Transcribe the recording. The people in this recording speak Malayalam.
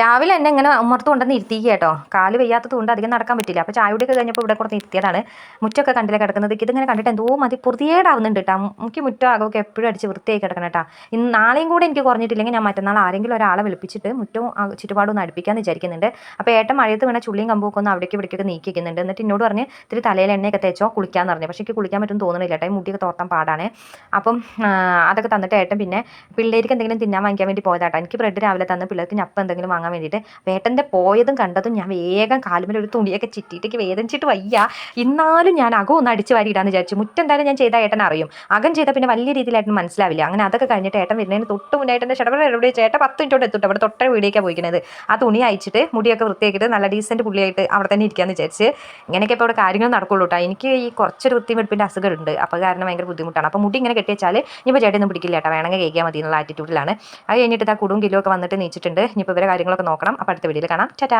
രാവിലെ എന്നെ ഇങ്ങനെ ഉമ്മർത്ത് കൊണ്ടുവന്ന് ഇരുത്തിക്കുക കേട്ടോ. കാല് വയ്യാത്തത് കൊണ്ട് അധികം നടക്കാൻ പറ്റില്ല. അപ്പോൾ ചായയുടെയൊക്കെ കഴിഞ്ഞപ്പോൾ ഇവിടെ കുറച്ച് ഇരുത്തിയതാണ്. മുറ്റമൊക്കെ കണ്ടില്ല കിടക്കുന്നത്. ഇതിങ്ങനെ കണ്ടിട്ട് എന്തോ മതി പൊറുതിയേടാവുന്നുണ്ട് കേട്ടോ. എനിക്ക് മുറ്റം ആകമൊക്കെ എപ്പോഴും അടിച്ച് വൃത്തിയായി കിടക്കണം കേട്ടോ. ഇന്ന് നാളെയും കൂടെ എനിക്ക് കുറഞ്ഞിട്ടില്ലെങ്കിൽ ഞാൻ മറ്റന്നാൾ ആരെങ്കിലും ഒരാളെ വിളിപ്പിച്ചിട്ട് മുറ്റവും ചുറ്റുപാടൊന്ന് അടുപ്പിക്കാമെന്ന് വിചാരിക്കുന്നുണ്ട്. അപ്പോൾ ഏട്ടൻ മഴയത്ത് വീണ ചുള്ളിയും കമ്പൊക്കെ ഒന്ന് അവിടേക്ക് ഇവിടേക്കൊക്കെ നീക്കി വയ്ക്കുന്നുണ്ട്. എന്നിട്ട് എന്നോട് പറഞ്ഞ് ഇത്തിരി തലയിൽ എണ്ണയൊക്കെ തേച്ചോ കുളിക്കാമെന്ന് പറഞ്ഞു. പക്ഷേ എനിക്ക് കുളിക്കാൻ പറ്റും തോന്നുന്നില്ല കേട്ടോ. മുടിയൊക്കെ തോർത്താൻ പാടാണ്. അപ്പം അതൊക്കെ തന്നിട്ട് ഏട്ടൻ പിന്നെ പിള്ളേർക്ക് എന്തെങ്കിലും തിന്നാൻ വാങ്ങിക്കാൻ വേണ്ടി പോയതാട്ടോ. എനിക്ക് ബ്രെഡ് രാവിലെ തന്ന് പിള്ളേർക്ക് ഞപ്പം എന്തെങ്കിലും വാങ്ങാൻ വേണ്ടിയിട്ട്. ഏട്ടൻ്റെ പോയതും കണ്ടതും ഞാൻ വേഗം കാലുമേൽ ഒരു തുണിയൊക്കെ ചിറ്റിയിട്ടേക്ക് വേദനിച്ചിട്ട് വയ്യ. എന്നാലും ഞാൻ അകം ഒന്ന് അടിച്ച് വാരിയിടാന്ന് വിചാരിച്ചു. മുറ്റം എന്തായാലും ഞാൻ ചെയ്താൽ ഏട്ടൻ അറിയും. അകം ചെയ്താൽ പിന്നെ വലിയ രീതിയിലായിട്ട് മനസ്സിലാവില്ല. അങ്ങനെ അതൊക്കെ കഴിഞ്ഞിട്ട് ഏട്ടൻ വരുന്നതിന് തൊട്ട് മുന്നേ ഏട്ടൻ്റെ എവിടെ ചേട്ടൻ 10 മിനിറ്റോടെ എത്തും. അവിടെ തൊട്ട വീടിലേക്കാണ് പോയിരിക്കുന്നത്. ആ തുണി അയച്ചിട്ട് മുടിയൊക്കെ വൃത്തിയാക്കിയിട്ട് നല്ല ഡീസൻറ്റ് പുള്ളിയായിട്ട് അവിടെ തന്നെ ഇരിക്കാമെന്ന് വിചാരിച്ച്. ഇങ്ങനെയൊക്കെ ഇപ്പോൾ ഇവിടെ കാര്യങ്ങൾ നടക്കുള്ളൂ കേട്ടോ. എനിക്ക് ഈ കുറച്ചൊരു വൃത്തിവെടുപ്പിൻ്റെ അസുഖമുണ്ട്. അപ്പോൾ കാരണം ഭയങ്കര ബുദ്ധിമുട്ടാണ്. അപ്പോൾ മുടി ഇങ്ങനെ കെട്ടി വെച്ചാൽ ഇനിയിപ്പോൾ ചേട്ടനൊന്നും പിടിക്കില്ല കേട്ടോ. വേണമെങ്കിൽ കേൾക്കാൻ മതി എന്നുള്ള ആറ്റിറ്റ്യൂഡിലാണ്. അത് കഴിഞ്ഞിട്ട് ആ കുടും കിലോ ഒക്കെ വന്നിട്ട് നീച്ചിട്ടുണ്ട്. ഇനിയിപ്പോൾ ഇവരെ കാര്യങ്ങളൊക്കെ നോക്കണം. അപ്പോൾ അടുത്ത വീഡിയോയിൽ കാണാം. ടാറ്റാ.